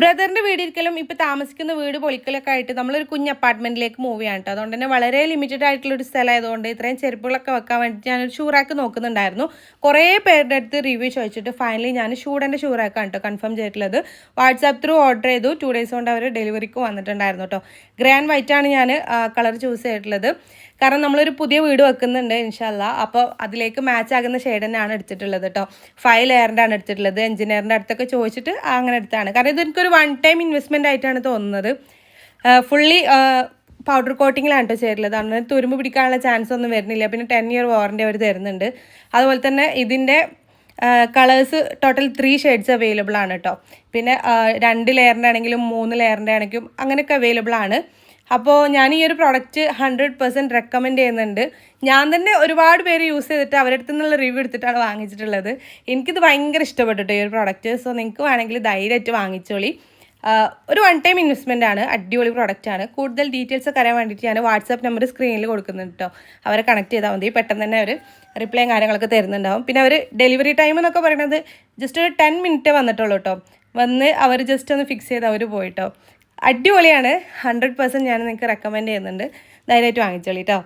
ബ്രദറിന്റെ വീടിരിക്കലും ഇപ്പോൾ താമസിക്കുന്ന വീട് പൊളിക്കലൊക്കെ ആയിട്ട് നമ്മളൊരു കുഞ്ഞ് അപ്പാർട്ട്മെന്റിലേക്ക് മൂവ് ചെയ്യാണ് കേട്ടോ. അതുകൊണ്ട് തന്നെ വളരെ ലിമിറ്റഡ് ആയിട്ടുള്ള ഒരു സ്ഥലമായതുകൊണ്ട് ഇത്രയും ചെരുപ്പുകളൊക്കെ വെക്കാൻ വേണ്ടിയിട്ട് ഞാനൊരു ഷൂറാക്ക് നോക്കുന്നുണ്ടായിരുന്നു. കുറേ പേരുടെ അടുത്ത് റിവ്യൂ ചോദിച്ചിട്ട് ഫൈനലി ഞാൻ ഷൂഡൻ്റെ ഷൂറാക്കാണ് കേട്ടോ കൺഫേം ചെയ്തിട്ടുള്ളത്. വാട്സാപ്പ് ത്രൂ ഓർഡർ ചെയ്തു. 2 days കൊണ്ട് അവർ ഡെലിവറിക്ക് വന്നിട്ടുണ്ടായിരുന്നു കേട്ടോ. ഗ്രേ ആൻഡ് വൈറ്റ് ആണ് ഞാൻ കളർ ചൂസ് ചെയ്തിട്ടുള്ളത്. കാരണം നമ്മളൊരു പുതിയ വീട് വെക്കുന്നുണ്ട് ഇൻഷാല്ലാ. അപ്പോൾ അതിലേക്ക് മാച്ച് ആകുന്ന ഷെയ്ഡ് തന്നെയാണ് എടുത്തിട്ടുള്ളത് കേട്ടോ. 5 ലെയറിൻ്റെ ആണ് എടുത്തിട്ടുള്ളത്. എഞ്ചിനീയറിൻ്റെ അടുത്തൊക്കെ ചോദിച്ചിട്ട് അങ്ങനെ എടുത്താണ്. കാരണം ഇതെനിക്കൊരു 1 time ഇൻവെസ്റ്റ്മെൻ്റ് ആയിട്ടാണ് തോന്നുന്നത്. ഫുള്ളി പൗഡർ കോട്ടിങ്ങിലാണ് കേട്ടോ ചെയ്തിട്ടുള്ളത്. അങ്ങനെ തുരുമ്പ് പിടിക്കാനുള്ള ചാൻസ് ഒന്നും വരുന്നില്ല. പിന്നെ 10 year വാറണ്ടി അവർ തരുന്നുണ്ട്. അതുപോലെ തന്നെ ഇതിൻ്റെ കളേഴ്സ് ടോട്ടൽ 3 shades അവൈലബിൾ ആണ് കേട്ടോ. പിന്നെ 2 ലെയറിൻ്റെ ആണെങ്കിലും 3 ലെയറിൻ്റെ ആണെങ്കിലും അങ്ങനെയൊക്കെ അവൈലബിൾ ആണ്. അപ്പോൾ ഞാൻ ഈ ഒരു പ്രോഡക്റ്റ് 100% റെക്കമെൻഡ് ചെയ്യുന്നുണ്ട്. ഞാൻ തന്നെ ഒരുപാട് പേര് യൂസ് ചെയ്തിട്ട് അവരുടെ അടുത്ത് നിന്നുള്ള റിവ്യൂ എടുത്തിട്ടാണ് വാങ്ങിച്ചിട്ടുള്ളത്. എനിക്കിത് ഭയങ്കര ഇഷ്ടപ്പെട്ടിട്ട് ഈ ഒരു പ്രോഡക്റ്റ്. സോ നിങ്ങൾക്ക് വേണമെങ്കിൽ ധൈര്യമായിട്ട് വാങ്ങിച്ചോളി. ഒരു 1 time ഇൻവെസ്റ്റ്മെൻ്റ് ആണ്. അടിപൊളി പ്രോഡക്റ്റാണ്. കൂടുതൽ ഡീറ്റെയിൽസ് ഒക്കെ അറിയാൻ വേണ്ടിയിട്ട് ഞാൻ വാട്സാപ്പ് നമ്പർ സ്ക്രീനിൽ കൊടുക്കുന്നുണ്ട് കേട്ടോ. അവരെ കണക്ട് ചെയ്താൽ മതി. പെട്ടെന്ന് തന്നെ അവർ റിപ്ലൈയും കാര്യങ്ങളൊക്കെ തരുന്നുണ്ടാവും. പിന്നെ അവർ ഡെലിവറി ടൈം എന്നൊക്കെ പറയുന്നത് ജസ്റ്റ് ഒരു 10 minute വന്നിട്ടുള്ളൂ കേട്ടോ. വന്ന് അവർ ജസ്റ്റ് ഒന്ന് ഫിക്സ് ചെയ്ത് അവർ പോയിട്ടോ. അടിപൊളിയാണ്. 100% ഞാൻ നിങ്ങൾക്ക് റെക്കമെൻഡ് ചെയ്യുന്നുണ്ട്. ധൈര്യമായിട്ട് വാങ്ങിച്ചോളി കേട്ടോ.